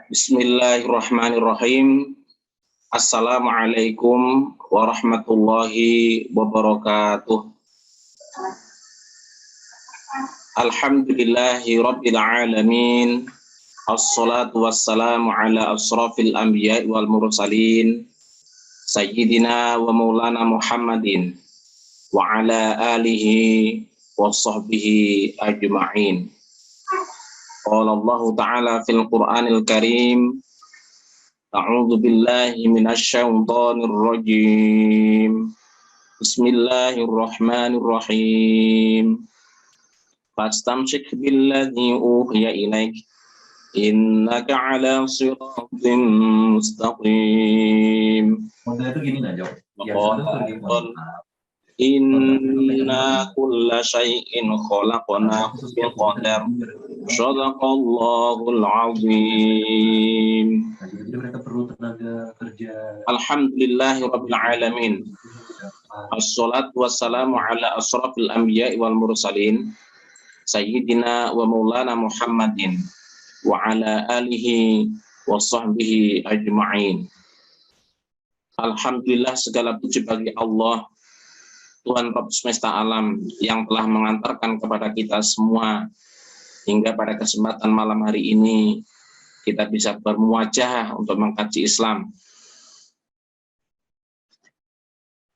Bismillahirrahmanirrahim. Assalamualaikum warahmatullahi wabarakatuh. Alhamdulillahi rabbil alamin. Assalatu wassalamu ala asrafil anbiya'i wal mursalin Sayyidina wa maulana Muhammadin wa ala alihi wa sahbihi ajma'in. Qala Allah Ta'ala fil Qur'anil Karim, A'udzu billahi minasy syaithanir rajim. Bismillahirrahmanirrahim. Fastamsik billadzi uhiya ilaik, innaka 'ala shiratin mustaqim. Model itu gini aja. Inna kulla syai'in khalaqnahu biqadar. Shadaqallahul azim. Jadi mereka perlu tenaga kerja. Alhamdulillahirabbil alamin. Assalatu wassalamu ala asrafil anbiya'i wal mursalin Sayyidina wa maulana Muhammadin wa ala alihi wa sahbihi ajma'in. Alhamdulillah, segala puji bagi Allah, Tuhan Rabb semesta alam, yang telah mengantarkan kepada kita semua hingga pada kesempatan malam hari ini kita bisa bermuajah untuk mengkaji Islam,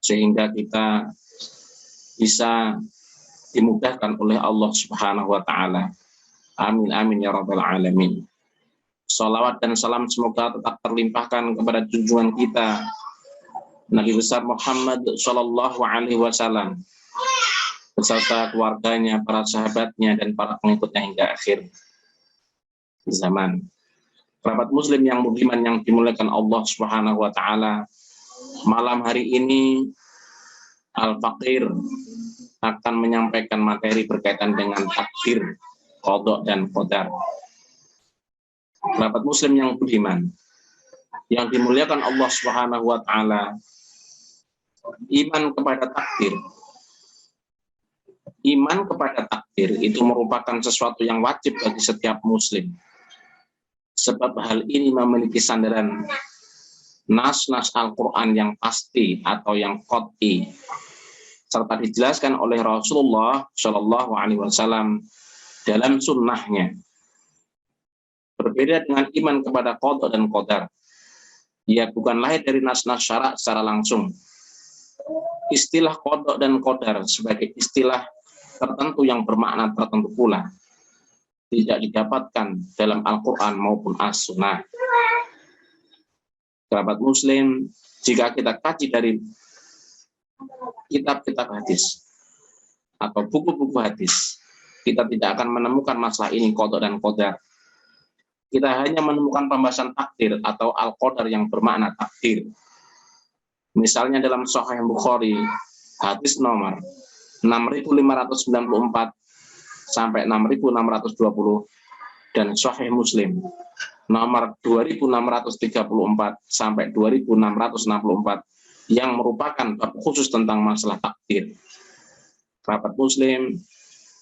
sehingga kita bisa dimudahkan oleh Allah Subhanahu wa Ta'ala. Amin amin ya rabbal alamin. Salawat dan salam semoga tetap terlimpahkan kepada junjungan kita Nabi besar Muhammad Sallallahu Alaihi Wasallam beserta keluarganya, para sahabatnya, dan para pengikutnya hingga akhir zaman. Kerabat muslim yang budiman yang dimuliakan Allah Subhanahu wa Ta'ala, malam hari ini Al-Faqir akan menyampaikan materi berkaitan dengan takdir, qada dan qadar. Kerabat muslim yang budiman yang dimuliakan Allah Subhanahu wa Ta'ala, iman kepada takdir. Iman kepada takdir itu merupakan sesuatu yang wajib bagi setiap muslim. Sebab hal ini memiliki sandaran nas-nas Al-Quran yang pasti atau yang qat'i, serta dijelaskan oleh Rasulullah Shallallahu Alaihi Wasallam dalam sunnahnya. Berbeda dengan iman kepada qada dan qadar, ia bukan lahir dari nas-nas syarak secara langsung. Istilah qada dan qadar sebagai istilah tertentu yang bermakna tertentu pula tidak didapatkan dalam Al-Quran maupun As-Sunnah. Kerabat muslim, jika kita kaji dari kitab-kitab hadis atau buku-buku hadis, kita tidak akan menemukan masalah ini, qada dan qadar. Kita hanya menemukan pembahasan takdir atau al-qadar yang bermakna takdir. Misalnya dalam Sahih Bukhari, hadis nomor 6594 sampai 6620, dan Sahih Muslim nomor 2634 sampai 2664 yang merupakan bab khusus tentang masalah takdir. Kerabat muslim,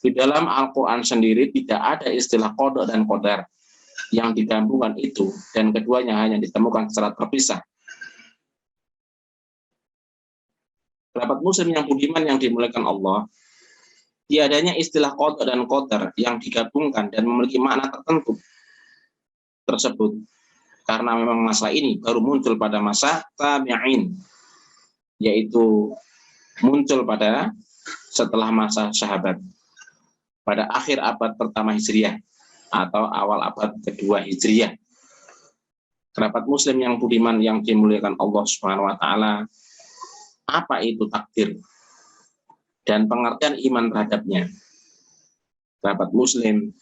di dalam Al-Quran sendiri tidak ada istilah qada dan qadar yang digabungkan itu, dan keduanya hanya ditemukan secara terpisah. Kerabat muslim yang budiman yang dimuliakan Allah, tiadanya istilah qada dan qadar yang digabungkan dan memiliki makna tertentu tersebut, karena memang masalah ini baru muncul pada masa tabi'in, yaitu muncul pada setelah masa sahabat, pada akhir abad pertama Hijriah atau awal abad kedua Hijriah. Kerabat muslim yang budiman yang dimuliakan Allah Subhanahu wa Ta'ala, apa itu takdir dan pengertian iman terhadapnya? Kerabat muslim,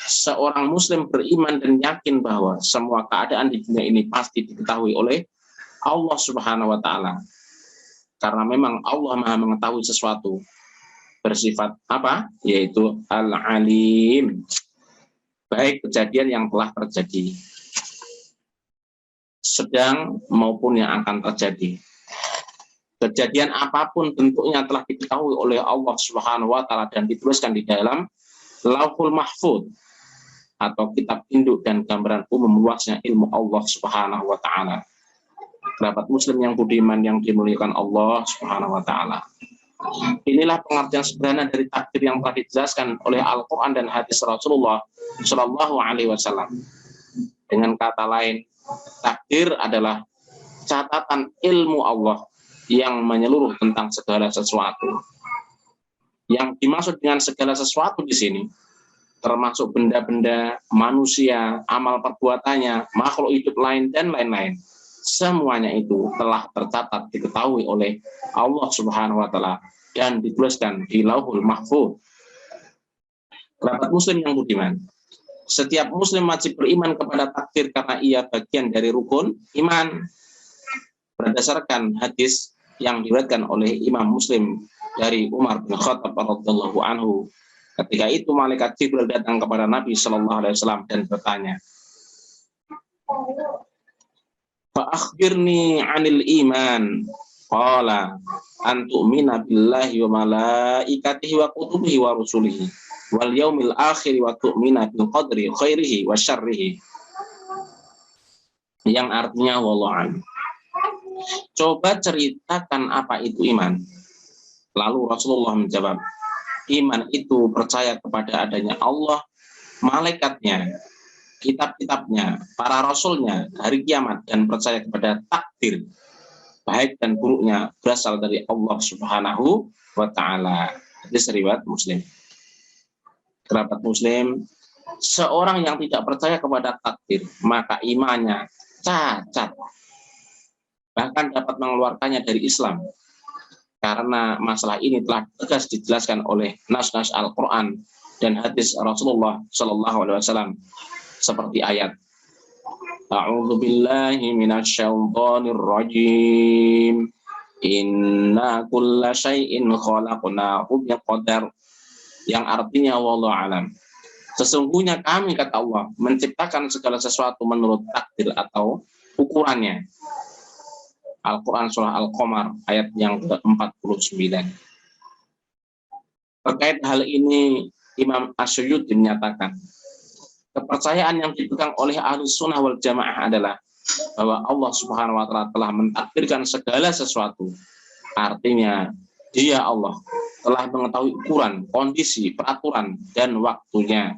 seorang muslim beriman dan yakin bahwa semua keadaan di dunia ini pasti diketahui oleh Allah Subhanahu wa Ta'ala, karena memang Allah Maha mengetahui sesuatu, bersifat apa? Yaitu Al-Alim, baik kejadian yang telah terjadi, sedang maupun yang akan terjadi. Kejadian apapun bentuknya telah diketahui oleh Allah Subhanahu wa Ta'ala dan dituliskan di dalam Lauhul Mahfuz. atau kitab induk dan gambaran umum luasnya ilmu Allah Subhanahu wa taala. Kerabat muslim yang budiman yang dimuliakan Allah Subhanahu wa taala. Inilah pengertian sederhana dari takdir yang telah dijelaskan oleh Al-Qur'an dan hadis Rasulullah Shallallahu alaihi wasallam. Dengan kata lain, takdir adalah catatan ilmu Allah yang menyeluruh tentang segala sesuatu. Yang dimaksud dengan segala sesuatu di sini termasuk benda-benda, manusia, amal perbuatannya, makhluk hidup lain dan lain-lain. Semuanya itu telah tercatat, diketahui oleh Allah Subhanahu wa taala dan dituliskan di Lauhul Mahfuz. Kerabat muslim yang budiman, setiap muslim wajib beriman kepada takdir karena ia bagian dari rukun iman. Berdasarkan hadis yang diriwayatkan oleh Imam Muslim dari Umar bin Khattab radhiyallahu anhu, ketika itu malaikat Jibril datang kepada Nabi Shallallahu alaihi wasallam dan bertanya, fa akhbirni 'anil iman. Qala an tu'mina billahi wa malaikatihi wa kutubihi wa rusulihi wal yaumil akhir wa tu'mina bil qadri khairihi wa syarrihi. Yang artinya wallahu. Coba ceritakan apa itu iman. Lalu Rasulullah menjawab, iman itu percaya kepada adanya Allah, malaikatnya, kitab-kitabnya, para rasulnya, hari kiamat, dan percaya kepada takdir baik dan buruknya berasal dari Allah Subhanahu wa taala. Hadis riwayat Muslim. Kerabat muslim, seorang yang tidak percaya kepada takdir, maka imannya cacat, bahkan dapat mengeluarkannya dari Islam. Karena masalah ini telah tegas dijelaskan oleh nas-nas Al-Quran dan hadis Rasulullah Shallallahu alaihi wasallam, seperti ayat A'udzu billahi minasyaitonir rajim. Inna kulla syai'in khalaqnahu biqadar. Yang artinya wallahu alam. Sesungguhnya kami, kata Allah, menciptakan segala sesuatu menurut takdir atau ukurannya. Al-Quran surah Al-Qamar ayat yang ke-49. Terkait hal ini, Imam Asyuyuti menyatakan, kepercayaan yang dipegang oleh Ahlus Sunnah wal Jamaah adalah bahwa Allah Subhanahu wa taala telah mentakdirkan segala sesuatu. Artinya, Dia Allah telah mengetahui ukuran, kondisi, peraturan, dan waktunya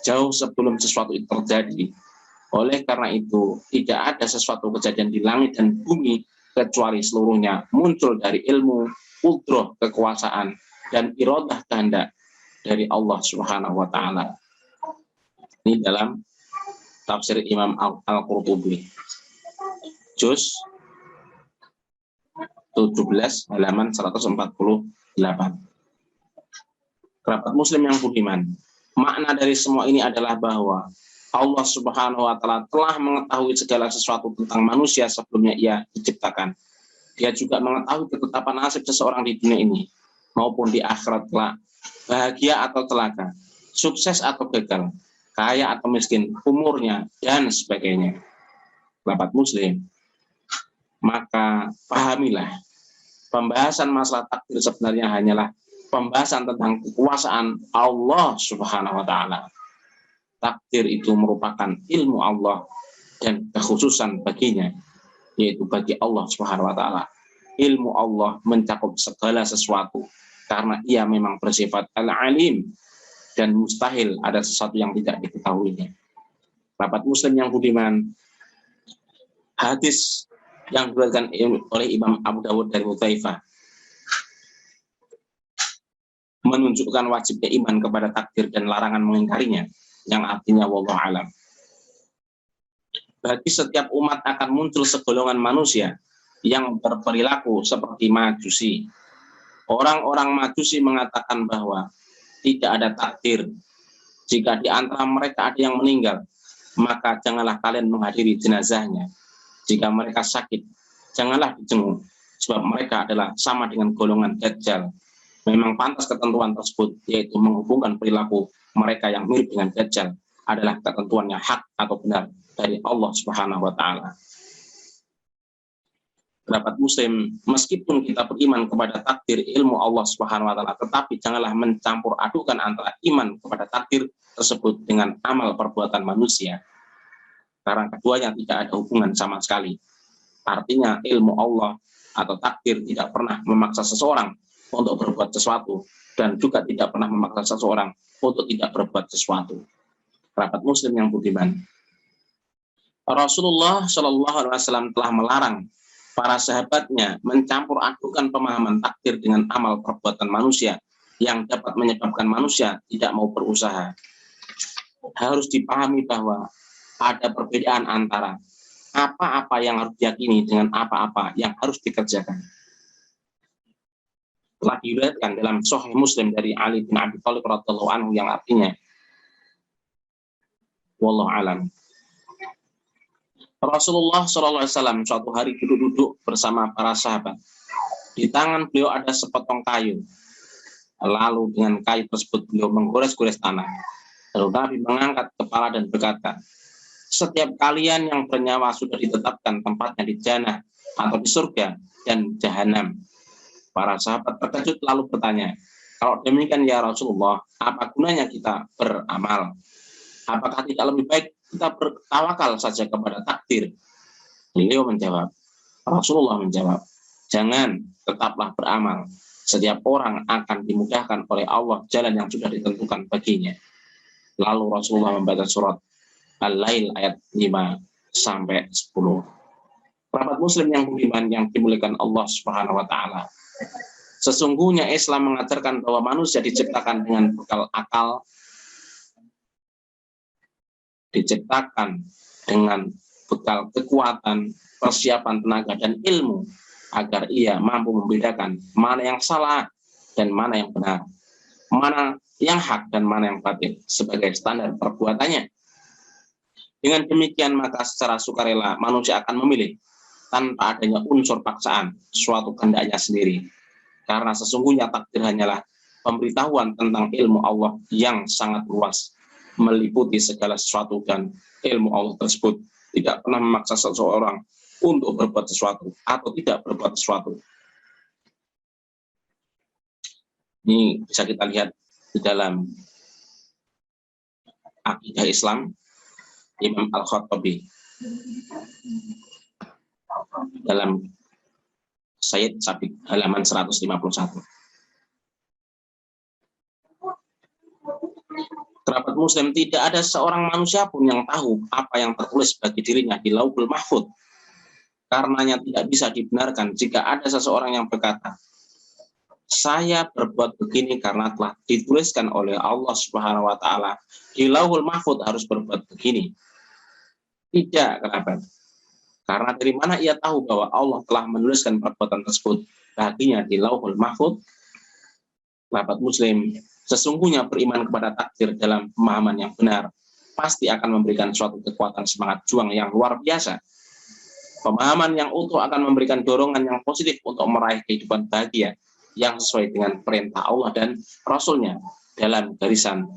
jauh sebelum sesuatu itu terjadi. Oleh karena itu, tidak ada sesuatu kejadian di langit dan bumi kecuali seluruhnya muncul dari ilmu, qudrah, kekuasaan, dan iradah kehendak dari Allah Subhanahu wa taala. Ini dalam tafsir Imam Al-Qurtubi, juz 17 halaman 148. Kerabat muslim yang budiman, makna dari semua ini adalah bahwa Allah Subhanahu wa taala telah mengetahui segala sesuatu tentang manusia sebelumnya ia diciptakan. Dia juga mengetahui ketetapan nasib seseorang di dunia ini maupun di akhirat kelak, bahagia atau celaka, sukses atau gagal, kaya atau miskin, umurnya, dan sebagainya. Kerabat muslim, maka pahamilah, pembahasan masalah takdir sebenarnya hanyalah pembahasan tentang kekuasaan Allah Subhanahu wa taala. Takdir itu merupakan ilmu Allah dan kekhususan baginya, yaitu bagi Allah Subhanahu wa taala. Ilmu Allah mencakup segala sesuatu karena ia memang bersifat al-alim dan mustahil ada sesuatu yang tidak diketahuinya. Kerabat muslim yang budiman, hadis yang diriwayatkan oleh Imam Abu Dawud dari Hudzaifah menunjukkan wajibnya iman kepada takdir dan larangan mengingkarinya, yang artinya wallahu alam. Bagi setiap umat akan muncul segolongan manusia yang berperilaku seperti Majusi. Orang-orang Majusi mengatakan bahwa tidak ada takdir. Jika di antara mereka ada yang meninggal, maka janganlah kalian menghadiri jenazahnya. Jika mereka sakit, janganlah dijenguk, sebab mereka adalah sama dengan golongan Dajjal. Memang pantas ketentuan tersebut, yaitu menghubungkan perilaku mereka yang mirip dengan Dajjal adalah ketentuannya hak atau benar dari Allah Subhanahu wa taala. Kerabat muslim, meskipun kita beriman kepada takdir ilmu Allah Subhanahu wa taala, tetapi janganlah mencampur adukan antara iman kepada takdir tersebut dengan amal perbuatan manusia. Karena keduanya tidak ada hubungan sama sekali. Artinya ilmu Allah atau takdir tidak pernah memaksa seseorang untuk berbuat sesuatu dan juga tidak pernah memaksa seseorang untuk tidak berbuat sesuatu. Kerabat muslim yang budiman, Rasulullah Shallallahu Alaihi Wasallam telah melarang para sahabatnya mencampur adukan pemahaman takdir dengan amal perbuatan manusia yang dapat menyebabkan manusia tidak mau berusaha. Harus dipahami bahwa ada perbedaan antara apa-apa yang harus diyakini dengan apa-apa yang harus dikerjakan. Telah diriwayatkan dalam Sahih Muslim dari Ali bin Abi Thalib radhiyallahu anhu yang artinya, wallahu alam, Rasulullah SAW suatu hari duduk-duduk bersama para sahabat. Di tangan beliau ada sepotong kayu. Lalu dengan kayu tersebut beliau menggores-gores tanah. Lalu Nabi mengangkat kepala dan berkata, setiap kalian yang bernyawa sudah ditetapkan tempatnya di jannah atau di surga dan jahanam. Para sahabat terkejut lalu bertanya, kalau demikian ya Rasulullah, apa gunanya kita beramal? Apakah tidak lebih baik kita bertawakal saja kepada takdir? Beliau menjawab, Rasulullah menjawab, jangan, tetaplah beramal. Setiap orang akan dimudahkan oleh Allah jalan yang sudah ditentukan baginya. Lalu Rasulullah membaca surat Al-Lail ayat 5-10. Kerabat muslim yang budiman yang dimuliakan Allah Subhanahu wa taala, sesungguhnya Islam mengajarkan bahwa manusia diciptakan dengan bekal akal, diciptakan dengan bekal kekuatan, persiapan tenaga dan ilmu agar ia mampu membedakan mana yang salah dan mana yang benar, mana yang hak dan mana yang batil sebagai standar perbuatannya. Dengan demikian maka secara sukarela manusia akan memilih tanpa adanya unsur paksaan suatu kehendaknya sendiri, karena sesungguhnya takdir hanyalah pemberitahuan tentang ilmu Allah yang sangat luas, meliputi segala sesuatu, dan ilmu Allah tersebut tidak pernah memaksa seseorang untuk berbuat sesuatu atau tidak berbuat sesuatu. Ini bisa kita lihat di dalam akidah Islam Imam Al-Khattabi dalam Sayyid Sabiq halaman 151. Kerabat muslim, tidak ada seorang manusia pun yang tahu apa yang tertulis bagi dirinya di Lauhul Mahfuz. Karenanya tidak bisa dibenarkan jika ada seseorang yang berkata, saya berbuat begini karena telah dituliskan oleh Allah Subhanahu wa taala di Lauhul Mahfuz harus berbuat begini. Tidak, kerabat. Karena dari mana ia tahu bahwa Allah telah menuliskan perbuatan tersebut baginya di Lauhul Mahfuz? Kerabat muslim, sesungguhnya beriman kepada takdir dalam pemahaman yang benar pasti akan memberikan suatu kekuatan semangat juang yang luar biasa. Pemahaman yang utuh akan memberikan dorongan yang positif untuk meraih kehidupan bahagia yang sesuai dengan perintah Allah dan Rasul-Nya dalam garisan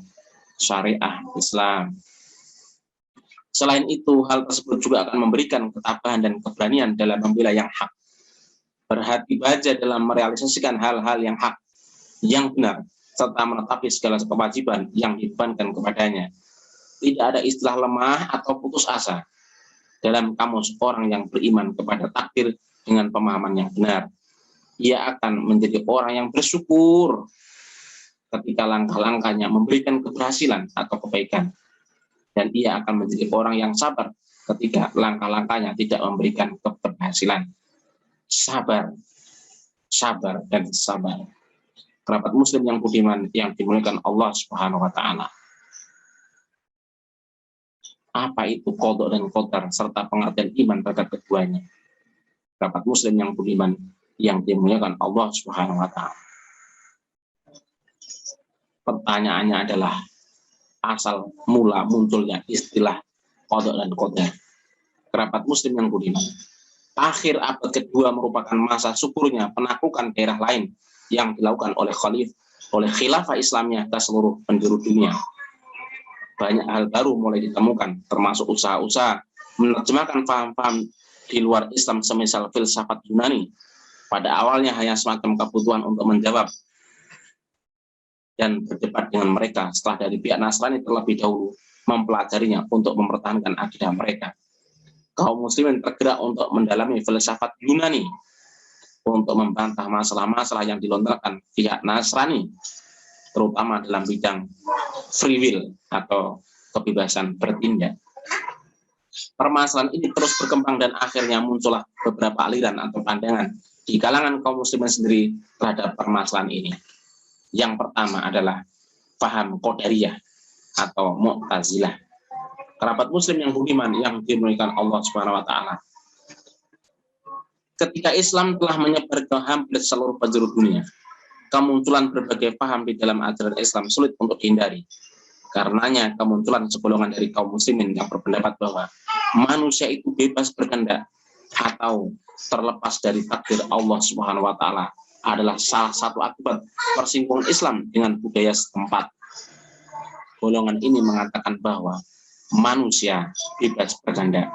syariah Islam. Selain itu, hal tersebut juga akan memberikan ketabahan dan keberanian dalam membela yang hak, berhati baja dalam merealisasikan hal-hal yang hak, yang benar, serta menetapi segala kewajiban yang dibebankan kepadanya. Tidak ada istilah lemah atau putus asa dalam kamus orang yang beriman kepada takdir dengan pemahaman yang benar. Ia akan menjadi orang yang bersyukur ketika langkah-langkahnya memberikan keberhasilan atau kebaikan. Dan ia akan menjadi orang yang sabar ketika langkah-langkahnya tidak memberikan keberhasilan. Sabar, sabar, dan sabar. Kerabat muslim yang budiman yang dimuliakan Allah Subhanahu wa taala. Apa itu qada dan qadar serta pengertian iman terhadap keduanya? Kerabat muslim yang budiman yang dimuliakan Allah Subhanahu wa taala. Pertanyaannya adalah asal mula munculnya istilah qada dan qadar. Kerabat muslim yang budiman, akhir abad kedua merupakan masa suburnya penaklukan daerah lain yang dilakukan oleh khilafah Islamnya ke seluruh penjuru dunia. Banyak hal baru mulai ditemukan, termasuk usaha-usaha menerjemahkan paham-paham di di luar Islam semisal filsafat Yunani pada awalnya hanya semacam kebutuhan untuk menjawab dan berdebat dengan mereka, setelah dari pihak Nasrani terlebih dahulu mempelajarinya untuk mempertahankan akidah mereka. Kaum muslimin tergerak untuk mendalami filsafat Yunani untuk membantah masalah-masalah yang dilontarkan pihak Nasrani, terutama dalam bidang free will atau kebebasan bertindak. Permasalahan ini terus berkembang dan akhirnya muncullah beberapa aliran atau pandangan di kalangan kaum muslimin sendiri terhadap permasalahan ini. Yang pertama adalah paham Qadariyah atau Mu'tazilah. Kerabat muslim yang budiman yang dimuliakan Allah Subhanahu wa taala. Ketika Islam telah menyebar ke hampir seluruh penjuru dunia, kemunculan berbagai paham di dalam ajaran Islam sulit untuk dihindari. Karenanya kemunculan segolongan dari kaum muslimin yang berpendapat bahwa manusia itu bebas berkehendak atau terlepas dari takdir Allah Subhanahu wa taala adalah salah satu akibat persinggungan Islam dengan budaya setempat. Golongan ini mengatakan bahwa manusia bebas berkehendak,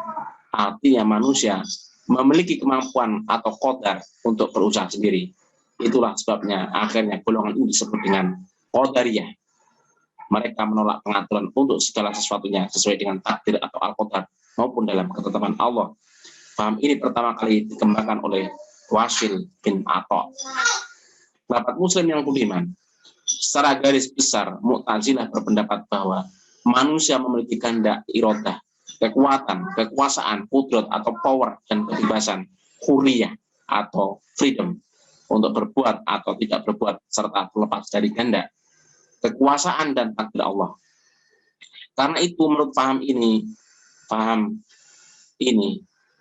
artinya manusia memiliki kemampuan atau qadar untuk berusaha sendiri. Itulah sebabnya akhirnya golongan ini disebut dengan Qadariyah. Mereka menolak pengaturan untuk segala sesuatunya sesuai dengan takdir atau al-qadar maupun dalam ketetapan Allah. Paham ini pertama kali dikembangkan oleh Wasil bin Atha. Kerabat muslim yang budiman, secara garis besar Mu'tazilah berpendapat bahwa manusia memiliki kehendak, iradah, kekuatan, kekuasaan, kudrat atau power dan kebebasan, hurriyah atau freedom untuk berbuat atau tidak berbuat serta terlepas dari kehendak, kekuasaan dan takdir Allah. Karena itu menurut paham ini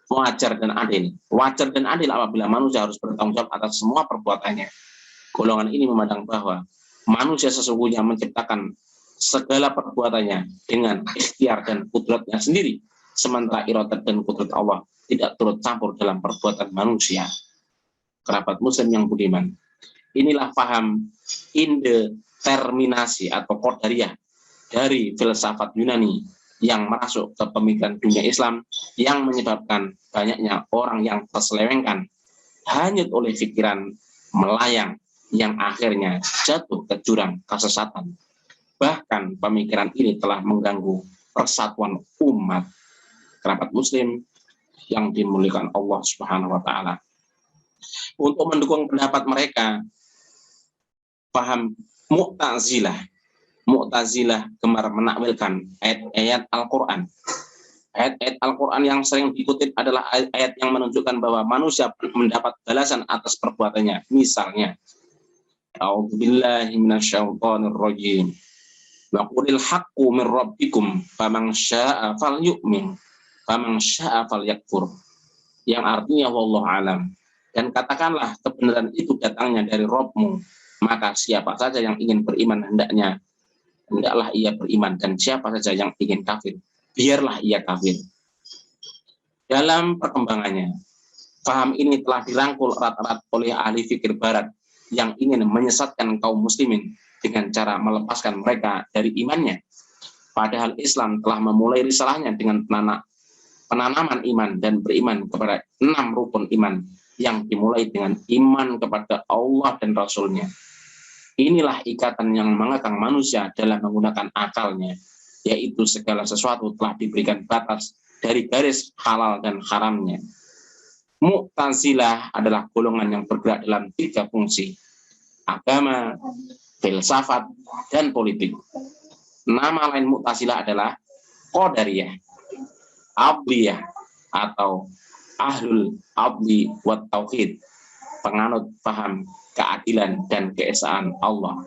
wajar dan adil. Wajar dan adil apabila manusia harus bertanggung jawab atas semua perbuatannya. Golongan ini memandang bahwa manusia sesungguhnya menciptakan segala perbuatannya dengan ikhtiar dan kudratnya sendiri, sementara iradat dan kudrat Allah tidak turut campur dalam perbuatan manusia. Kerabat muslim yang budiman, inilah paham indeterminasi atau Qadariyah dari filsafat Yunani yang masuk ke pemikiran dunia Islam, yang menyebabkan banyaknya orang yang terselewengkan hanyut oleh pikiran melayang yang akhirnya jatuh ke jurang kesesatan. Bahkan pemikiran ini telah mengganggu persatuan umat. Kerabat muslim yang dimuliakan Allah Subhanahu wa taala. Untuk mendukung pendapat mereka, paham Mu'tazilah gemar menakwilkan ayat-ayat Al-Quran. Ayat-ayat Al-Quran yang sering dikutip adalah ayat-ayat yang menunjukkan bahwa manusia mendapat balasan atas perbuatannya. Misalnya, A'udzubillahi minasyaitonirrajim. Wa qulil haqqu min rabbikum faman syaa'a falyu'min faman syaa'a falyakfur. Yang artinya wallahu alam. Dan katakanlah kebenaran itu datangnya dari Rabbmu, maka siapa saja yang ingin beriman hendaklah ia beriman, dan siapa saja yang ingin kafir, biarlah ia kafir. Dalam perkembangannya, paham ini telah dirangkul erat-erat oleh ahli fikir barat yang ingin menyesatkan kaum muslimin dengan cara melepaskan mereka dari imannya. Padahal Islam telah memulai risalahnya dengan penanaman iman dan beriman kepada 6 rukun iman yang dimulai dengan iman kepada Allah dan Rasul-Nya. Inilah ikatan yang mengekang manusia dalam menggunakan akalnya, yaitu segala sesuatu telah diberikan batas dari garis halal dan haramnya. Mu'tazilah adalah golongan yang bergerak dalam 3 fungsi: agama, filsafat, dan politik. Nama lain Mu'tazilah adalah Qadariyah, Adliyah atau Ahlul Adli wa Tauhid, penganut paham keadilan dan keesaan Allah.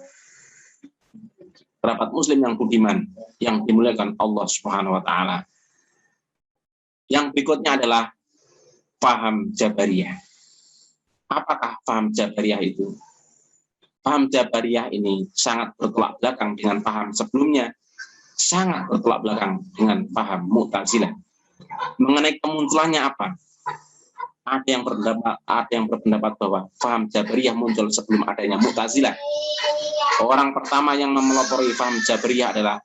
Kerabat muslim yang budiman yang dimuliakan Allah Subhanahu wa taala. Yang berikutnya adalah paham Jabariyah. Apakah paham Jabariyah itu? Paham Jabariyah ini sangat bertolak belakang dengan paham sebelumnya, sangat bertolak belakang dengan paham Mu'tazilah. Mengenai kemunculannya apa? Ada yang berpendapat bahwa paham Jabariyah muncul sebelum adanya Mu'tazilah. Orang pertama yang memelopori paham Jabariyah adalah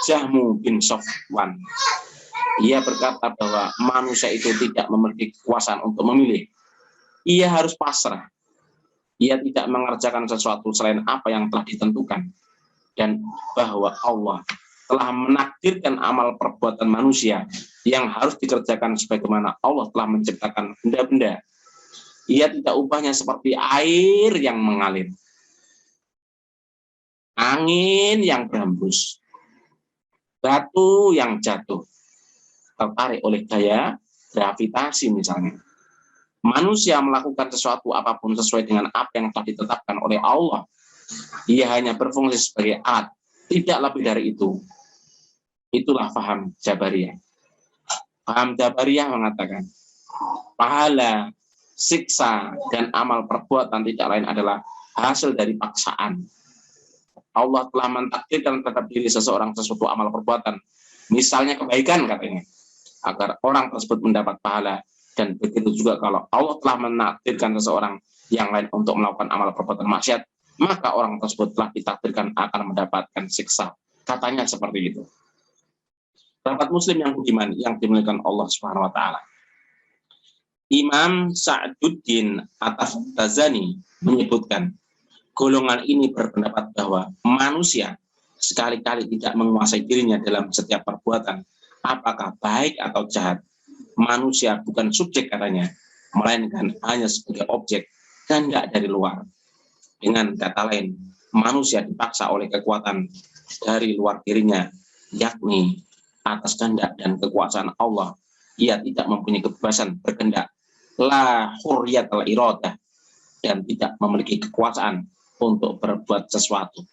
Jahmu bin Safwan. Ia berkata bahwa manusia itu tidak memiliki kekuasaan untuk memilih. Ia harus pasrah. Ia tidak mengerjakan sesuatu selain apa yang telah ditentukan. Dan bahwa Allah telah menakdirkan amal perbuatan manusia yang harus dikerjakan sebagaimana Allah telah menciptakan benda-benda. Ia tidak ubahnya seperti air yang mengalir, angin yang berhembus, batu yang jatuh, tertarik oleh gaya gravitasi misalnya. Manusia melakukan sesuatu apapun sesuai dengan apa yang telah ditetapkan oleh Allah. Ia hanya berfungsi sebagai alat, tidak lebih dari itu. Itulah paham Jabariyah. Paham Jabariyah mengatakan, pahala, siksa, dan amal perbuatan tidak lain adalah hasil dari paksaan. Allah telah mentakdirkan terhadap diri seseorang sesuatu amal perbuatan, misalnya kebaikan katanya, agar orang tersebut mendapat pahala. Dan begitu juga kalau Allah telah menakdirkan seseorang yang lain untuk melakukan amal perbuatan maksiat, maka orang tersebut telah ditakdirkan akan mendapatkan siksa. Katanya seperti itu. Sahabat muslim yang budiman yang dimuliakan Allah Subhanahu wa taala. Imam Sa'duddin At-Tazani menyebutkan, golongan ini berpendapat bahwa manusia sekali-kali tidak menguasai dirinya dalam setiap perbuatan, apakah baik atau jahat. Manusia bukan subjek katanya, melainkan hanya sebagai objek dan enggak dari luar. Dengan kata lain, manusia dipaksa oleh kekuatan dari luar dirinya, yakni atas kehendak dan kekuasaan Allah. Ia tidak mempunyai kebebasan berkehendak, la hurriyatul iradah, dan tidak memiliki kekuasaan untuk berbuat sesuatu.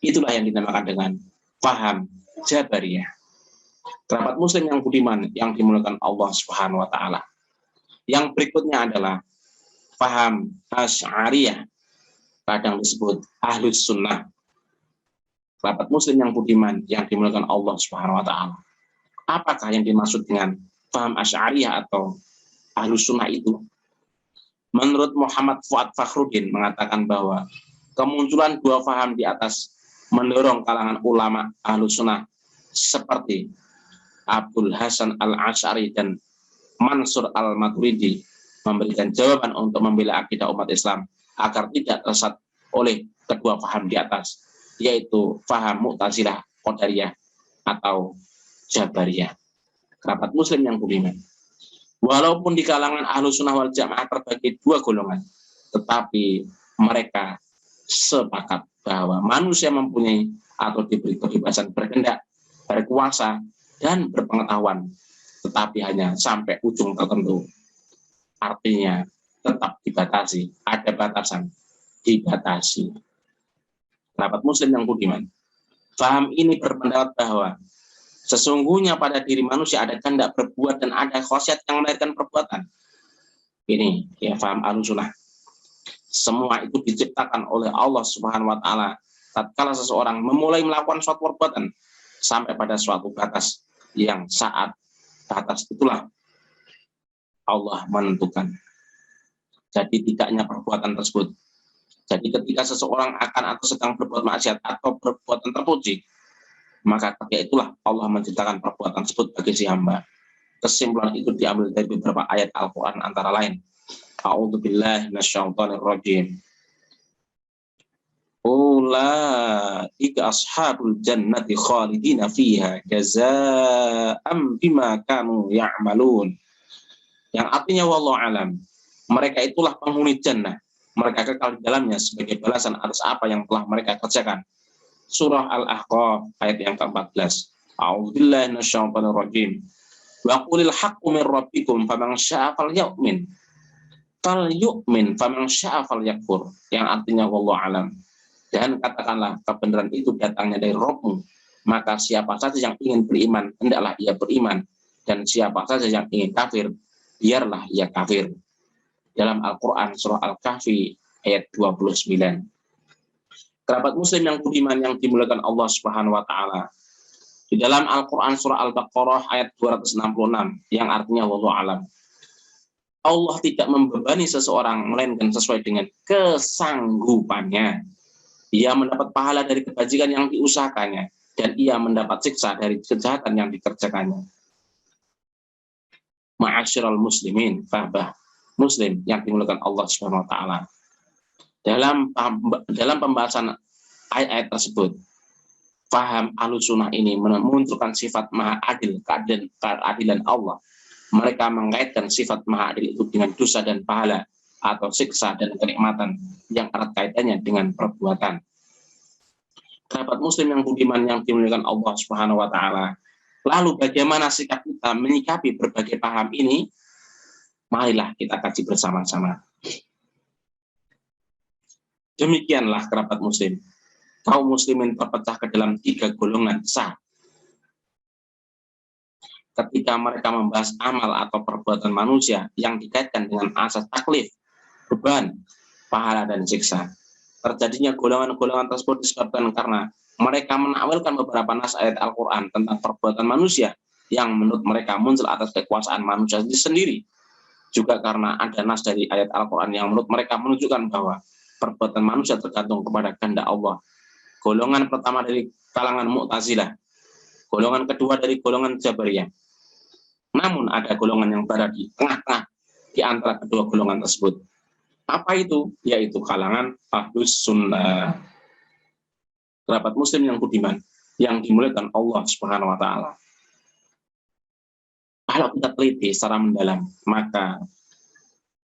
Itulah yang dinamakan dengan paham Jabariyah. Kerabat muslim yang budiman yang dimuliakan Allah Subhanahu wa taala. Yang berikutnya adalah paham Asy'ariyah, kadang disebut Ahlus Sunnah. Kerabat muslim yang budiman yang dimuliakan Allah Subhanahu wa taala. Apakah yang dimaksud dengan paham Asy'ariyah atau Ahlus Sunnah itu? Menurut Muhammad Fuad Fakhruddin mengatakan bahwa kemunculan dua paham di atas mendorong kalangan ulama Ahlus Sunnah seperti Abdul Hasan Al-Asy'ari dan Mansur Al-Maturidi memberikan jawaban untuk membela akidah umat Islam agar tidak tersesat oleh kedua paham di atas, yaitu paham Mu'tazilah Qadariyah atau Jabariyah. Kerabat muslim yang budiman, walaupun di kalangan Ahlus Sunnah wal Jamaah terbagi dua golongan, tetapi mereka sepakat bahwa manusia mempunyai atau diberi kebebasan berkehendak, berkuasa, dan berpengetahuan, tetapi hanya sampai ujung tertentu. Artinya tetap dibatasi, ada batasan, dibatasi. Kerabat muslim yang budiman, paham ini berpendapat bahwa sesungguhnya pada diri manusia ada kehendak berbuat dan ada khasiat yang melahirkan perbuatan. Ini ya paham Ahlussunnah. Semua itu diciptakan oleh Allah Subhanahu wa taala tatkala seseorang memulai melakukan suatu perbuatan sampai pada suatu batas yang saat batas itulah Allah menentukan. Jadi tidaknya perbuatan tersebut. Jadi ketika seseorang akan atau sedang berbuat maksiat atau perbuatan terpuji, maka ketika itulah Allah menciptakan perbuatan tersebut bagi si hamba. Kesimpulan itu diambil dari beberapa ayat Al-Quran antara lain. A'udzubillahi minasyaitonir rajim. Ulaika ashabul jannati khalidina fiha jazaa'an bima kanu ya'malun. Yang artinya wallahu alam, mereka itulah penghuni jannah, mereka kekal di dalamnya sebagai balasan atas apa yang telah mereka kerjakan. Surah Al-Ahqaf ayat yang ke-14. A'udzubillahi minasyaitonir rajim. Wa qulil haqqu min rabbikum faman syaa'a falyu'min faman syaa'a falyakfur. Yang artinya wallahu alam. Dan katakanlah kebenaran itu datangnya dari Rabb-mu, maka siapa saja yang ingin beriman hendaklah ia beriman, dan siapa saja yang ingin kafir biarlah ia kafir. Dalam Al-Quran surah Al-Kahfi ayat 29. Kerabat muslim yang budiman yang dimuliakan Allah Subhanahu wa taala, di dalam Al-Quran surah Al-Baqarah ayat 266 yang artinya wallahu alam, Allah tidak membebani seseorang melainkan sesuai dengan kesanggupannya. Ia mendapat pahala dari kebajikan yang diusahakannya, dan ia mendapat siksa dari kejahatan yang dikerjakannya. Ma'asyiral muslimin, fahbah muslim yang dimuliakan Allah Subhanahu wa taala. Dalam pembahasan ayat-ayat tersebut, paham Ahlussunnah ini memunculkan sifat maha adil, keadilan Allah. Mereka mengaitkan sifat maha adil itu dengan dosa dan pahala atau siksa dan kenikmatan yang erat kaitannya dengan perbuatan. Kerabat muslim yang budiman yang dimuliakan Allah Subhanahu wa taala. Lalu bagaimana sikap kita menyikapi berbagai paham ini? Marilah kita kaji bersama-sama. Demikianlah kerabat muslim. Kaum muslimin terpecah ke dalam 3 golongan besar. Ketika mereka membahas amal atau perbuatan manusia yang dikaitkan dengan asas taklif, beban, pahala, dan siksa. Terjadinya golongan-golongan tersebut disebabkan karena mereka menakwilkan beberapa nas ayat Al-Quran tentang perbuatan manusia yang menurut mereka muncul atas kekuasaan manusia sendiri. Juga karena ada nas dari ayat Al-Quran yang menurut mereka menunjukkan bahwa perbuatan manusia tergantung kepada kehendak Allah. Golongan pertama dari kalangan Mu'tazilah, golongan kedua dari golongan Jabariyah. Namun ada golongan yang berada di tengah-tengah di antara kedua golongan tersebut. Apa itu? Yaitu kalangan Ahlus Sunnah. Kerabat muslim yang budiman, yang dimuliakan Allah Subhanahu wa taala. Kalau kita teliti secara mendalam, maka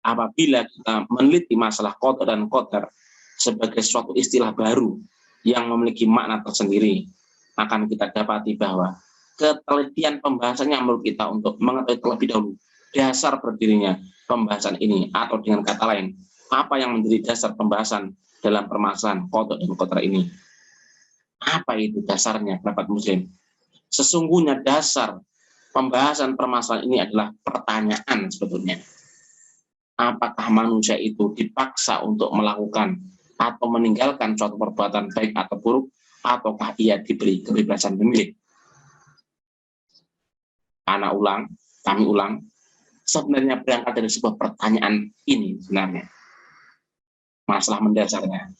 apabila kita meneliti masalah qada dan qadar sebagai suatu istilah baru yang memiliki makna tersendiri, akan kita dapati bahwa ketelitian pembahasannya menurut kita untuk mengetahui terlebih dahulu dasar berdirinya pembahasan ini, atau dengan kata lain, apa yang menjadi dasar pembahasan dalam permasalahan qada dan qadar ini. Apa itu dasarnya, kerabat muslim? Sesungguhnya dasar pembahasan permasalahan ini adalah pertanyaan sebetulnya. Apakah manusia itu dipaksa untuk melakukan atau meninggalkan suatu perbuatan baik atau buruk, ataukah ia diberi kebebasan memilih? Kami ulang, sebenarnya berangkat dari sebuah pertanyaan ini sebenarnya. Masalah mendasarnya.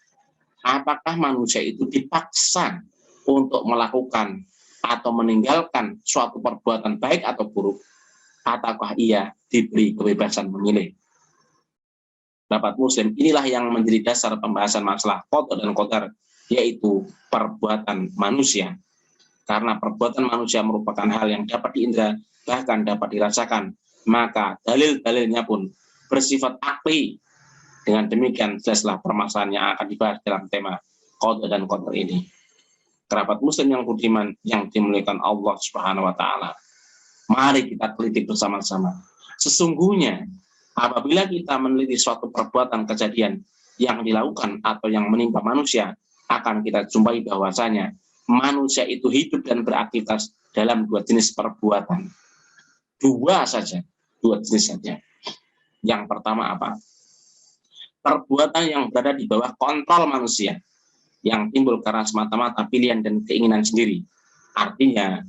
Apakah manusia itu dipaksa untuk melakukan atau meninggalkan suatu perbuatan baik atau buruk, ataukah ia diberi kebebasan memilih? Kerabat muslim, inilah yang menjadi dasar pembahasan masalah qada dan qadar, yaitu perbuatan manusia. Karena perbuatan manusia merupakan hal yang dapat diindra, bahkan dapat dirasakan, maka dalil-dalilnya pun bersifat akli. Dengan demikian jelaslah permasalahan yang akan dibahas dalam tema qada dan qadar ini. Kerabat muslim yang budiman yang dimuliakan Allah Subhanahu wa taala. Mari kita teliti bersama-sama. Sesungguhnya apabila kita meneliti suatu perbuatan kejadian yang dilakukan atau yang menimpa manusia, akan kita jumpai bahwasanya manusia itu hidup dan beraktivitas dalam 2 jenis perbuatan. 2 jenis saja. Yang pertama apa? Perbuatan yang berada di bawah kontrol manusia, yang timbul karena semata-mata pilihan dan keinginan sendiri. Artinya,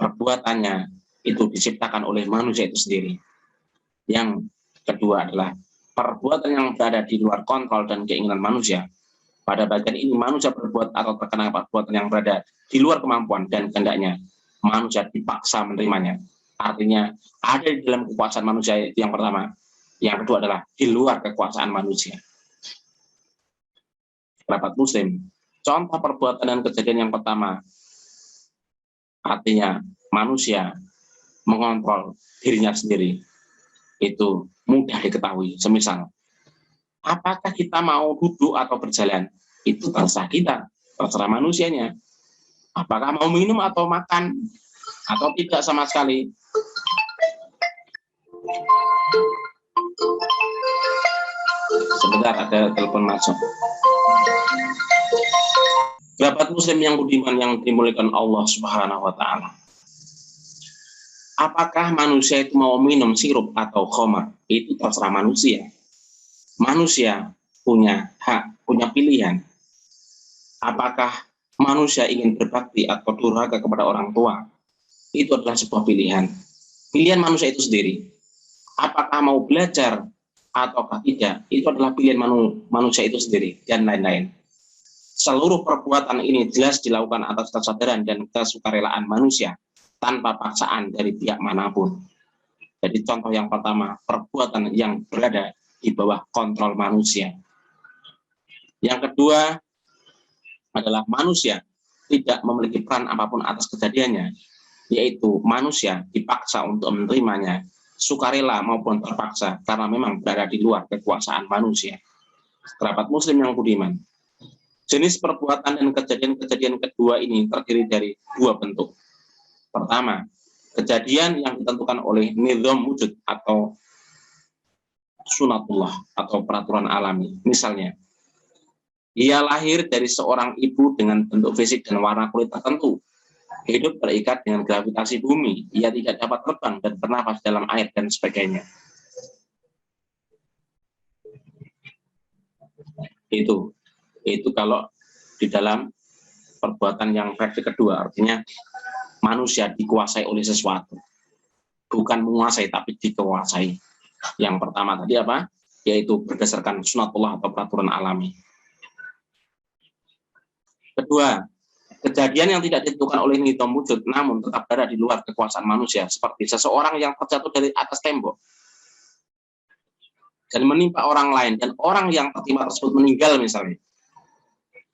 perbuatannya itu diciptakan oleh manusia itu sendiri. Yang kedua adalah perbuatan yang berada di luar kontrol dan keinginan manusia. Pada bagian ini, manusia berbuat atau terkena perbuatan yang berada di luar kemampuan dan kehendaknya. Manusia dipaksa menerimanya. Artinya, ada di dalam kekuasaan manusia itu yang pertama. Yang kedua adalah di luar kekuasaan manusia. Kerabat muslim, contoh perbuatan dan kejadian yang pertama, artinya manusia mengontrol dirinya sendiri. Itu mudah diketahui. Semisal, apakah kita mau duduk atau berjalan? Itu terserah kita, terserah manusianya. Apakah mau minum atau makan, atau tidak sama sekali? Sebentar, ada telepon masuk. Kerabat muslim yang budiman yang dimuliakan Allah Subhanahu wa taala. Apakah manusia itu mau minum sirup atau khamar? Itu terserah manusia. Manusia punya hak, punya pilihan. Apakah manusia ingin berbakti atau durhaka kepada orang tua? Itu adalah sebuah pilihan. Pilihan manusia itu sendiri. Apakah mau belajar ataukah tidak? Itu adalah pilihan manusia itu sendiri, dan lain-lain. Seluruh perbuatan ini jelas dilakukan atas kesadaran dan kesukarelaan manusia tanpa paksaan dari pihak manapun. Jadi contoh yang pertama, perbuatan yang berada di bawah kontrol manusia. Yang kedua adalah manusia tidak memiliki peran apapun atas kejadiannya, yaitu manusia dipaksa untuk menerimanya, sukarela maupun terpaksa, karena memang berada di luar kekuasaan manusia. Kerabat muslim yang budiman, jenis perbuatan dan kejadian-kejadian kedua ini terdiri dari dua bentuk. Pertama, kejadian yang ditentukan oleh nizam wujud atau sunatullah atau peraturan alami. Misalnya, ia lahir dari seorang ibu dengan bentuk fisik dan warna kulit tertentu. Hidup terikat dengan gravitasi bumi. Ia tidak dapat terbang dan bernafas dalam air dan sebagainya. Itu kalau di dalam perbuatan yang versi kedua, artinya manusia dikuasai oleh sesuatu. Bukan menguasai, tapi dikuasai. Yang pertama tadi apa? Yaitu berdasarkan sunatullah atau peraturan alami. Kedua, kejadian yang tidak ditentukan oleh nizam wujud namun tetap berada di luar kekuasaan manusia, seperti seseorang yang terjatuh dari atas tembok dan menimpa orang lain, dan orang yang tertimpa tersebut meninggal misalnya.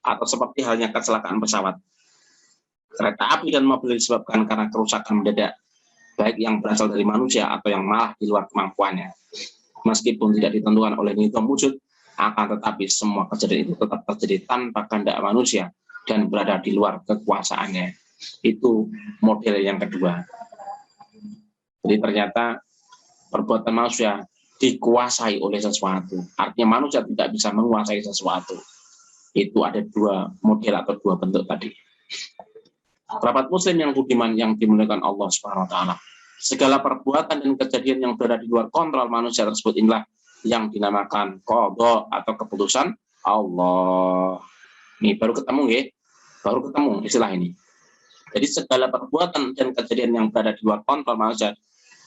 Atau seperti halnya kecelakaan pesawat, kereta api dan mobil disebabkan karena kerusakan mendadak, baik yang berasal dari manusia atau yang malah di luar kemampuannya. Meskipun tidak ditentukan oleh nizam wujud, akan tetapi semua kejadian itu tetap terjadi tanpa kehendak manusia dan berada di luar kekuasaannya. Itu model yang kedua. Jadi ternyata perbuatan manusia dikuasai oleh sesuatu. Artinya manusia tidak bisa menguasai sesuatu. Itu ada dua model atau dua bentuk tadi. Kerabat muslim yang budiman yang dimuliakan Allah Subhanahu wa taala. Segala perbuatan dan kejadian yang berada di luar kontrol manusia tersebut inilah yang dinamakan qada atau keputusan Allah. Ini baru ketemu ya. Baru ketemu istilah ini. Jadi segala perbuatan dan kejadian yang berada di luar kontrol manusia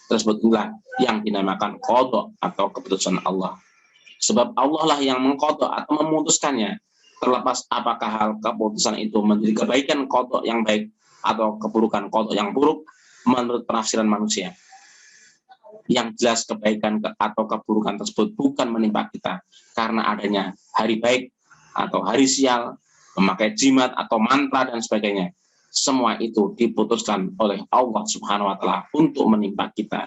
tersebut inilah yang dinamakan qada atau keputusan Allah. Sebab Allah lah yang mengqada atau memutuskannya, terlepas apakah hal keputusan itu menjadi kebaikan qada yang baik atau keburukan qada yang buruk menurut penafsiran manusia. Yang jelas kebaikan atau keburukan tersebut bukan menimpa kita karena adanya hari baik atau hari sial, memakai jimat atau mantra dan sebagainya. Semua itu diputuskan oleh Allah Subhanahu wa taala untuk menimpa kita.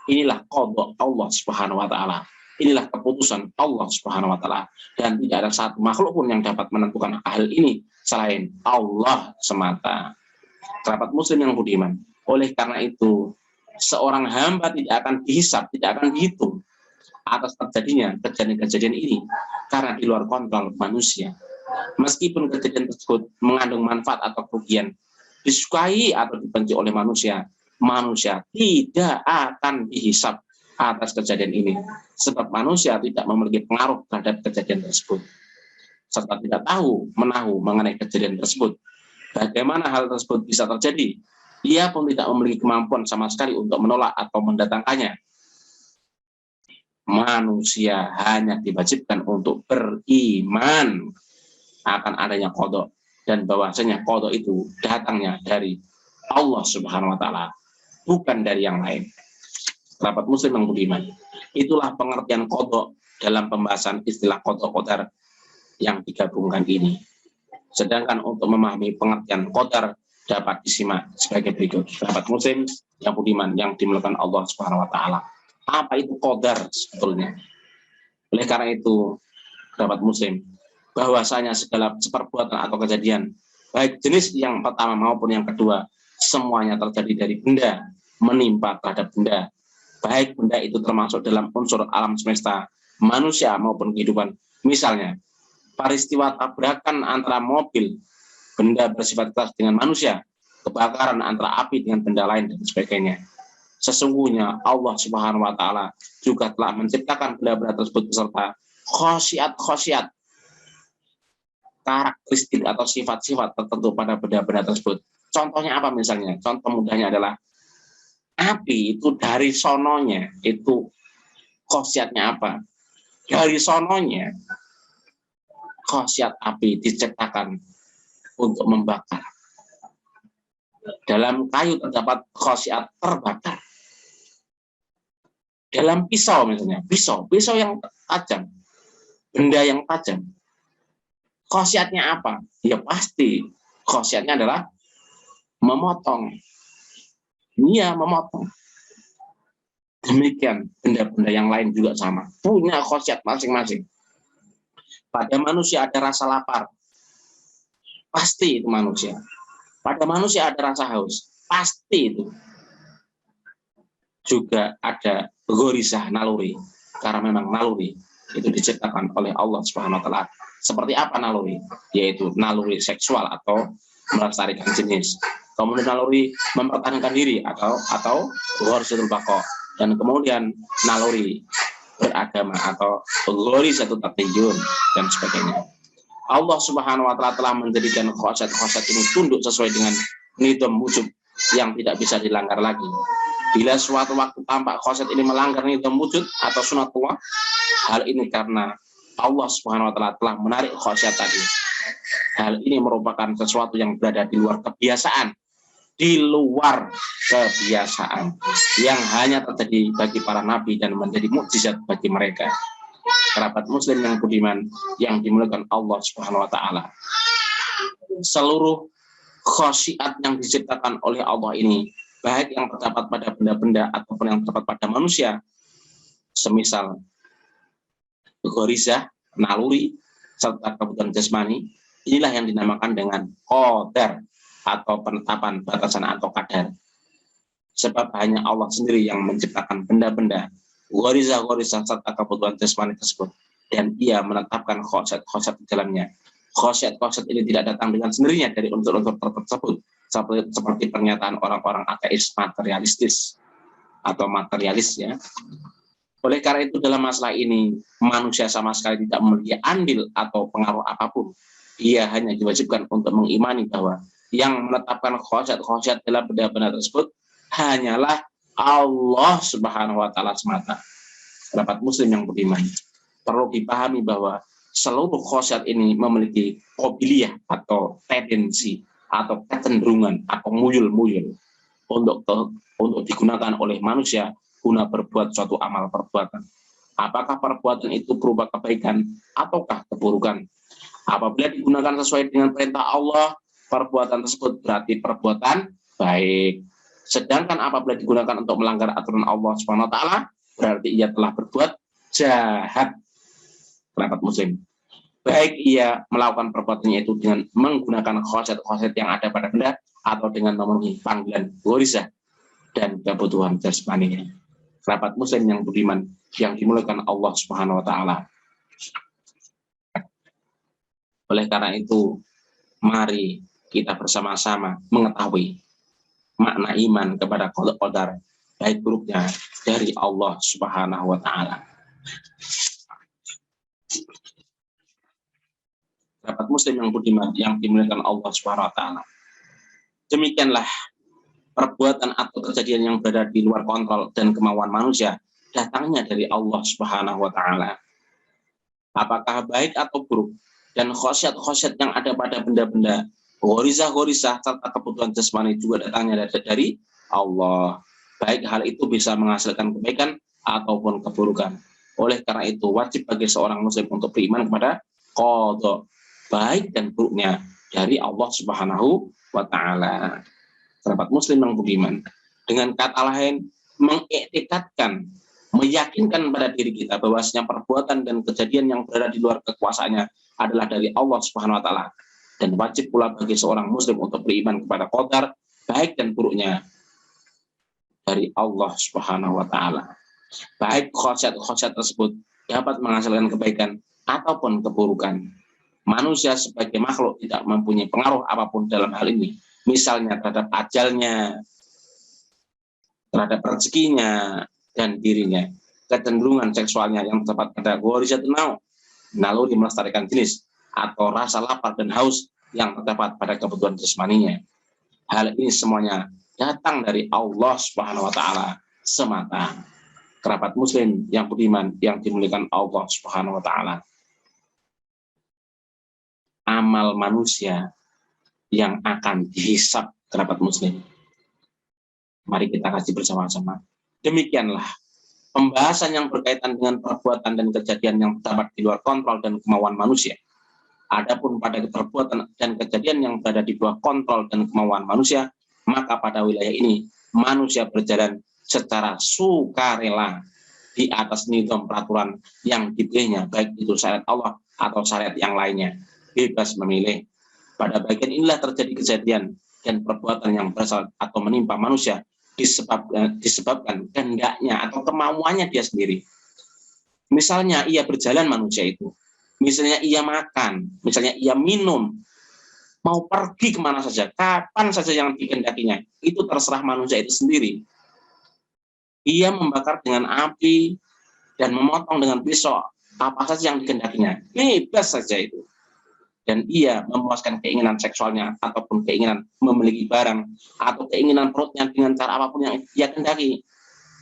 Inilah qada Allah Subhanahu wa taala. Inilah keputusan Allah Subhanahu wa taala, dan tidak ada satu makhluk pun yang dapat menentukan hal ini selain Allah semata. Kerabat muslim yang budiman, oleh karena itu seorang hamba tidak akan dihisab, tidak akan dihitung atas terjadinya kejadian-kejadian ini karena di luar kontrol manusia. Meskipun kejadian tersebut mengandung manfaat atau kerugian, disukai atau dibenci oleh manusia, manusia tidak akan dihisab atas kejadian ini, sebab manusia tidak memiliki pengaruh terhadap kejadian tersebut, serta tidak tahu menahu mengenai kejadian tersebut. Bagaimana hal tersebut bisa terjadi? Ia pun tidak memiliki kemampuan sama sekali untuk menolak atau mendatangkannya. Manusia hanya diwajibkan untuk beriman akan adanya qada, dan bahwasanya qada itu datangnya dari Allah Subhanahu wa taala, bukan dari yang lain. Kerabat muslim yang budiman, itulah pengertian qada dalam pembahasan istilah qada qadar yang digabungkan ini. Sedangkan untuk memahami pengertian qadar dapat disimak sebagai berikut. Kerabat muslim yang budiman yang dimuliakan Allah Subhanahu wa taala. Apa itu qadar sebetulnya? Oleh karena itu, kerabat muslim, bahwasanya segala perbuatan atau kejadian, baik jenis yang pertama maupun yang kedua, semuanya terjadi dari benda, menimpa terhadap benda. Baik benda itu termasuk dalam unsur alam semesta, manusia maupun kehidupan. Misalnya, peristiwa tabrakan antara mobil, benda bersifat keras dengan manusia, kebakaran antara api dengan benda lain, dan sebagainya. Sesungguhnya Allah Subhanahu wa taala juga telah menciptakan benda-benda tersebut beserta khasiat-khasiat, karakteristik atau sifat-sifat tertentu pada benda-benda tersebut. Contohnya apa misalnya? Contoh mudahnya adalah api itu dari sononya, itu khasiatnya apa? Dari sononya khasiat api diciptakan untuk membakar. Dalam kayu terdapat khasiat terbakar. Dalam pisau misalnya, pisau yang tajam, benda yang tajam. Khosiatnya apa? Ya pasti khosiatnya adalah memotong. Iya, memotong. Demikian benda-benda yang lain juga sama, punya khosiat masing-masing. Pada manusia ada rasa lapar, pasti itu manusia. Pada manusia ada rasa haus, pasti itu. Juga ada ghorizah, naluri, karena memang naluri itu diciptakan oleh Allah Subhanahu wa taala. Seperti apa naluri? Yaitu naluri seksual atau melestarikan jenis. Kemudian naluri mempertahankan diri atau ghorizatul baqa, dan kemudian naluri beragama atau ghorizatul tabayyun dan sebagainya. Allah Subhanahu wa taala telah menjadikan khosiat-khosiat ini tunduk sesuai dengan nizam wujud yang tidak bisa dilanggar lagi. Bila suatu waktu tampak khosiat ini melanggar nizam wujud atau sunatullah, hal ini karena Allah Subhanahu wa taala telah menarik khosiat tadi. Hal ini merupakan sesuatu yang berada di luar kebiasaan, yang hanya terjadi bagi para nabi dan menjadi mukjizat bagi mereka. Kerabat muslim yang budiman yang dimuliakan Allah Subhanahu wa taala. Seluruh khosiat yang diciptakan oleh Allah ini, baik yang terdapat pada benda-benda ataupun yang terdapat pada manusia, semisal ghorizah, naluri, serta kebutuhan jasmani, inilah yang dinamakan dengan qadar atau penetapan batasan atau kadar. Sebab hanya Allah sendiri yang menciptakan benda-benda, ghorizah serta kebutuhan jasmani tersebut, dan Ia menetapkan khosiat-khosiat di dalamnya. Khosiat-khosiat ini tidak datang dengan sendirinya dari unsur-unsur tersebut, seperti pernyataan orang-orang ateis materialistis atau materialis ya. Oleh karena itu dalam masalah ini manusia sama sekali tidak memiliki andil atau pengaruh apapun. Ia hanya diwajibkan untuk mengimani bahwa yang menetapkan khosiat-khosiat dalam benda-benda tersebut hanyalah Allah Subhanahu wa taala semata. Sahabat muslim yang budiman, perlu dipahami bahwa seluruh khosiat ini memiliki qobiliyah atau tendensi atau kecenderungan atau muyul-muyul untuk digunakan oleh manusia guna berbuat suatu amal perbuatan. Apakah perbuatan itu berupa kebaikan ataukah keburukan? Apabila digunakan sesuai dengan perintah Allah, perbuatan tersebut berarti perbuatan baik. Sedangkan apabila digunakan untuk melanggar aturan Allah Subhanahu wa taala, berarti ia telah berbuat jahat. Kerabat muslim, baik ia melakukan perbuatannya itu dengan menggunakan khosiat-khosiat yang ada pada benda atau dengan memenuhi panggilan ghorizah dan kebutuhan jasmaninya. Kerabat muslim yang budiman yang dimuliakan Allah Subhanahu wa taala. Oleh karena itu, mari kita bersama-sama mengetahui makna iman kepada qadar baik buruknya dari Allah Subhanahu wa taala. Kerabat muslim yang budiman yang dimuliakan Allah Subhanahu wa taala. Demikianlah perbuatan atau kejadian yang berada di luar kontrol dan kemauan manusia datangnya dari Allah Subhanahu wa taala. Apakah baik atau buruk, dan khosiat-khosiat yang ada pada benda-benda, ghorizah serta kebutuhan jasmani juga datangnya dari Allah. Baik hal itu bisa menghasilkan kebaikan ataupun keburukan. Oleh karena itu wajib bagi seorang muslim untuk beriman kepada qada baik dan buruknya dari Allah Subhanahu wa taala. Sahabat muslim yang budiman, dengan kata lain mengiktikadkan, meyakinkan pada diri kita bahwasanya perbuatan dan kejadian yang berada di luar kekuasaannya adalah dari Allah Subhanahu wa taala, dan wajib pula bagi seorang muslim untuk beriman kepada qadar baik dan buruknya dari Allah Subhanahu wa taala. Baik khosiat-khosiat tersebut dapat menghasilkan kebaikan ataupun keburukan. Manusia sebagai makhluk tidak mempunyai pengaruh apapun dalam hal ini. Misalnya terhadap ajalnya, terhadap rezekinya, dan dirinya. Kecenderungan seksualnya yang terdapat pada ghorizatun naum, naluri melestarikan jenis, atau rasa lapar dan haus yang terdapat pada kebutuhan jasmaninya. Hal ini semuanya datang dari Allah Subhanahu wa taala semata. Kerabat muslim yang budiman yang dimuliakan Allah Subhanahu wa taala. Amal manusia yang akan dihisab, kerabat muslim. Mari kita kaji bersama-sama. Demikianlah pembahasan yang berkaitan dengan perbuatan dan kejadian yang terdapat di luar kontrol dan kemauan manusia. Adapun pada perbuatan dan kejadian yang berada di bawah kontrol dan kemauan manusia, maka pada wilayah ini manusia berjalan secara sukarela di atas nizam peraturan yang dipilihnya, baik itu syariat Allah atau syariat yang lainnya, bebas memilih. Pada bagian inilah terjadi kejadian dan perbuatan yang berasal atau menimpa manusia disebabkan kehendaknya atau kemauannya dia sendiri. Misalnya ia berjalan manusia itu, misalnya ia makan, misalnya ia minum, mau pergi kemana saja, kapan saja yang dikehendakinya, itu terserah manusia itu sendiri. Ia membakar dengan api dan memotong dengan pisau, apa saja yang dikehendakinya, bebas saja itu. Dan ia memuaskan keinginan seksualnya ataupun keinginan memiliki barang atau keinginan perutnya dengan cara apapun yang ia kehendaki.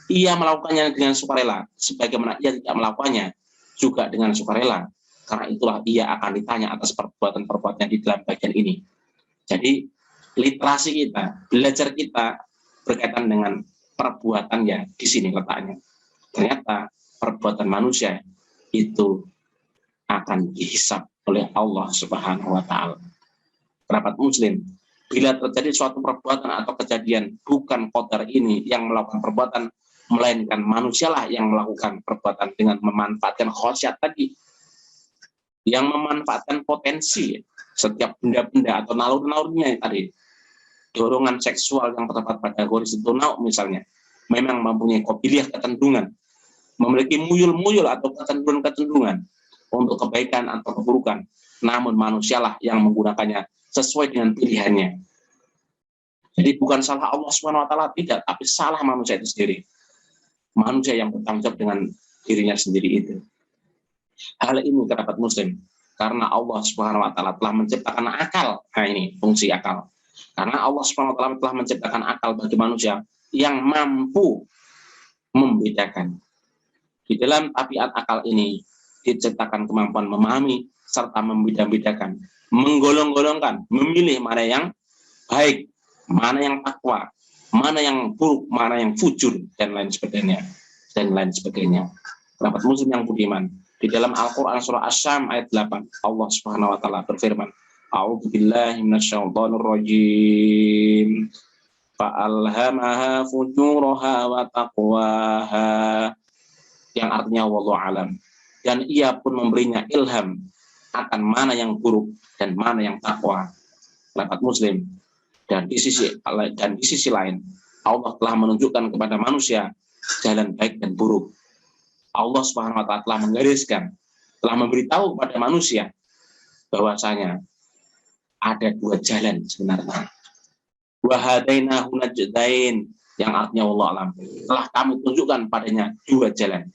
Ia melakukannya dengan sukarela, sebagaimana ia tidak melakukannya juga dengan sukarela. Karena itulah ia akan ditanya atas perbuatan-perbuatannya di dalam bagian ini. Jadi literasi kita, belajar kita berkaitan dengan perbuatannya, di sini letaknya. Ternyata perbuatan manusia itu akan dihisab oleh Allah Subhanahu wa Ta'ala. Kerabat Muslim, bila terjadi suatu perbuatan atau kejadian, bukan qadar ini yang melakukan perbuatan, melainkan manusialah yang melakukan perbuatan dengan memanfaatkan khosiat tadi, yang memanfaatkan potensi setiap benda-benda atau naluri-nalurinya tadi. Dorongan seksual yang terdapat pada goris itu misalnya, memang mempunyai kobiliah kecenderungan, memiliki muyul-muyul atau kecenderungan-kecenderungan untuk kebaikan atau keburukan, namun manusialah yang menggunakannya sesuai dengan pilihannya. Jadi bukan salah Allah Subhanahu wa Ta'ala, tidak, tapi salah manusia itu sendiri. Manusia yang bertanggung jawab dengan dirinya sendiri itu. Hal ini kerabat Muslim, karena Allah Subhanahu wa Ta'ala telah menciptakan akal. Nah ini fungsi akal. Karena Allah Subhanahu wa Ta'ala telah menciptakan akal bagi manusia yang mampu membedakan. Di dalam tabiat akal ini diciptakan kemampuan memahami serta membeda-bedakan, menggolong-golongkan, memilih mana yang baik, mana yang takwa, mana yang buruk, mana yang fujur, dan lain sebagainya. Kerabat Muslim yang budiman, di dalam Al-Quran surah Asy-Syam ayat 8, Allah Subhanahu wa Ta'ala berfirman, A'udzubillahi minasyaitonir rajim. Fa'alhamaha fujuraha wa taqwaha. Yang artinya wallahu alam. Dan ia pun memberinya ilham akan mana yang buruk dan mana yang takwa. Kerabat Muslim, dan di sisi lain Allah telah menunjukkan kepada manusia jalan baik dan buruk. Allah Subhanahu wa Ta'ala telah menggariskan, telah memberitahu kepada manusia bahwasanya ada dua jalan sebenarnya. Wa hadainahu najdain, yang artinya wallahu alam, telah kami tunjukkan padanya dua jalan.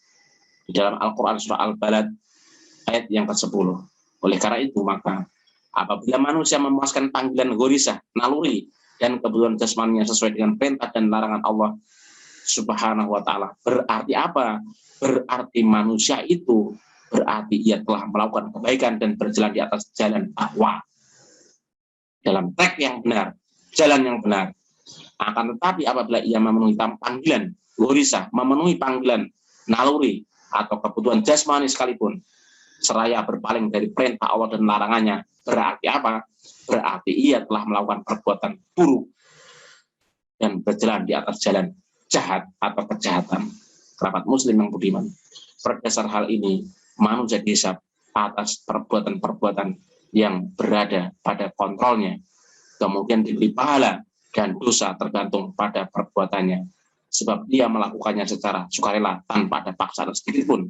Di dalam Al-Quran surah Al-Balad ayat yang ke-10. Oleh karena itu maka apabila manusia memuaskan panggilan gorisah, naluri, dan kebutuhan jasmaninya sesuai dengan perintah dan larangan Allah Subhanahu wa Ta'ala, berarti apa? Berarti manusia itu berarti ia telah melakukan kebaikan dan berjalan di atas jalan takwa, dalam track yang benar, jalan yang benar. Akan tetapi apabila ia memenuhi panggilan gorisah, memenuhi panggilan naluri atau kebutuhan jasmani sekalipun, seraya berpaling dari perintah Allah dan larangannya, berarti apa? Berarti ia telah melakukan perbuatan buruk dan berjalan di atas jalan jahat atau kejahatan. Kerabat Muslim yang budiman, berdasar hal ini manusia dihisab atas perbuatan-perbuatan yang berada pada kontrolnya, kemudian diberi pahala dan dosa tergantung pada perbuatannya, sebab dia melakukannya secara sukarela tanpa ada paksaan sedikit pun.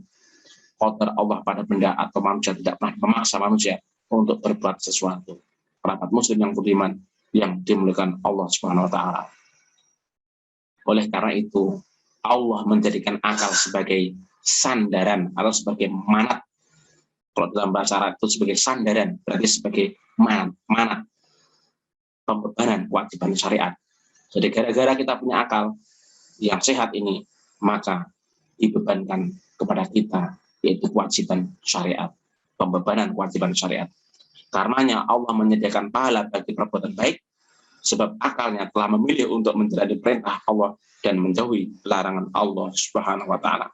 Qadar Allah pada benda atau manusia tidak pernah memaksa manusia untuk berbuat sesuatu. Kerabat Muslim yang budiman yang dimuliakan Allah Subhanahu wa Ta'ala. Oleh karena itu Allah menjadikan akal sebagai sandaran atau sebagai manat. Kalau dalam bahasa Arab itu sebagai sandaran, berarti sebagai manat, pembebanan kewajiban syariat. Jadi gara-gara kita punya akal yang sehat ini, maka dibebankan kepada kita yaitu kewajiban syariat, pembebanan kewajiban syariat. Karenanya Allah menyediakan pahala bagi perbuatan baik sebab akalnya telah memilih untuk menjalani perintah Allah dan menjauhi larangan Allah Subhanahu wa taala.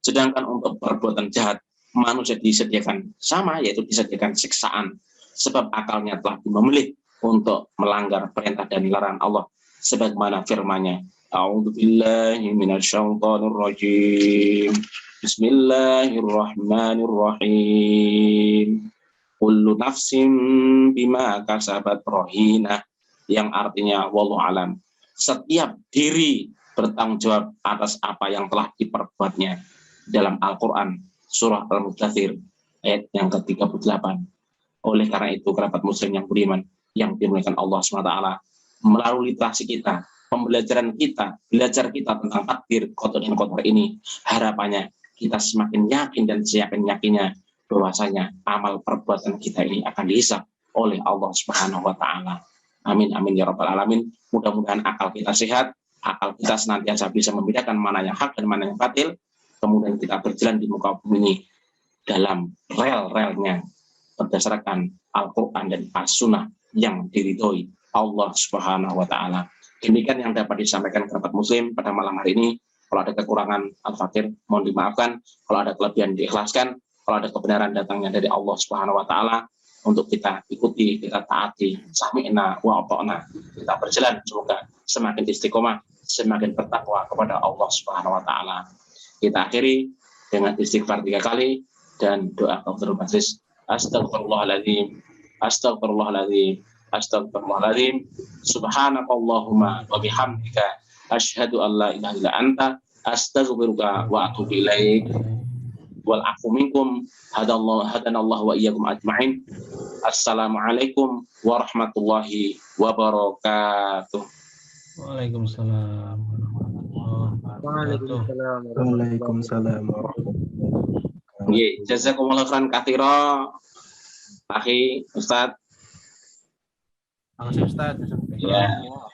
Sedangkan untuk perbuatan jahat manusia disediakan sama, yaitu disediakan siksaan sebab akalnya telah memilih untuk melanggar perintah dan larangan Allah sebagaimana firman-Nya, A'udzubillahi minasyaitonir rajim. Bismillahirrahmanirrahim. Kullu nafsin bima kasabat rahinah, yang artinya wallahu alam. Setiap diri bertanggung jawab atas apa yang telah diperbuatnya. Dalam Al-Quran surah Al-Mudaththir ayat yang ke-38. Oleh karena itu kerabat muslim yang beriman yang dimuliakan Allah SWT, melalui literasi kita, pembelajaran kita, belajar kita tentang takdir kotor dan kotor ini, harapannya kita semakin yakin dan seyakin-yakinnya bahwasanya amal perbuatan kita ini akan dihisab oleh Allah Subhanahu wa taala. Amin amin ya rabbal alamin. Mudah-mudahan akal kita sehat, akal kita senantiasa bisa membedakan mana yang hak dan mana yang batil. Kemudian kita berjalan di muka bumi ini dalam rel-relnya berdasarkan Al-Quran dan As-Sunnah yang diridhoi Allah Subhanahu wa taala. Demikian yang dapat disampaikan kerabat muslim pada malam hari ini. Kalau ada kekurangan Al-Fakir mohon dimaafkan, kalau ada kelebihan diikhlaskan, kalau ada kebenaran datangnya dari Allah Subhanahu wa taala untuk kita ikuti, kita taati, sami'na wa ata'na. Kita berjalan semoga semakin istiqomah, semakin bertakwa kepada Allah Subhanahu wa taala. Kita akhiri dengan istighfar 3 kali dan doa kafaratul majlis. Astagfirullahaladzim, astagfirullahaladzim, astagfirullahaladzim. Subhanakallahumma wa bihamdika asyhadu an la ilaha illa anta astaghfiruka wa atubu ilaik. Wal afu minkum, hadanallahu wa iyyakum ajma'in. Assalamualaikum warahmatullahi wabarakatuh. Waalaikumsalam. Waalaikumsalam warahmatullahi wabarakatuh. Jazakumullahu khairan katsira. Akhi Ustaz. Makasih Ustaz. Ya,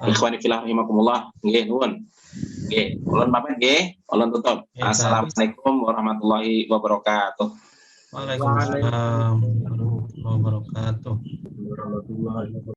ikhwani fillah rahimakumullah. Nggih, nuwun. Nggih, ulun pamit nggih, ulun tutup. Assalamualaikum warahmatullahi wabarakatuh. Waalaikumsalam warahmatullahi wabarakatuh.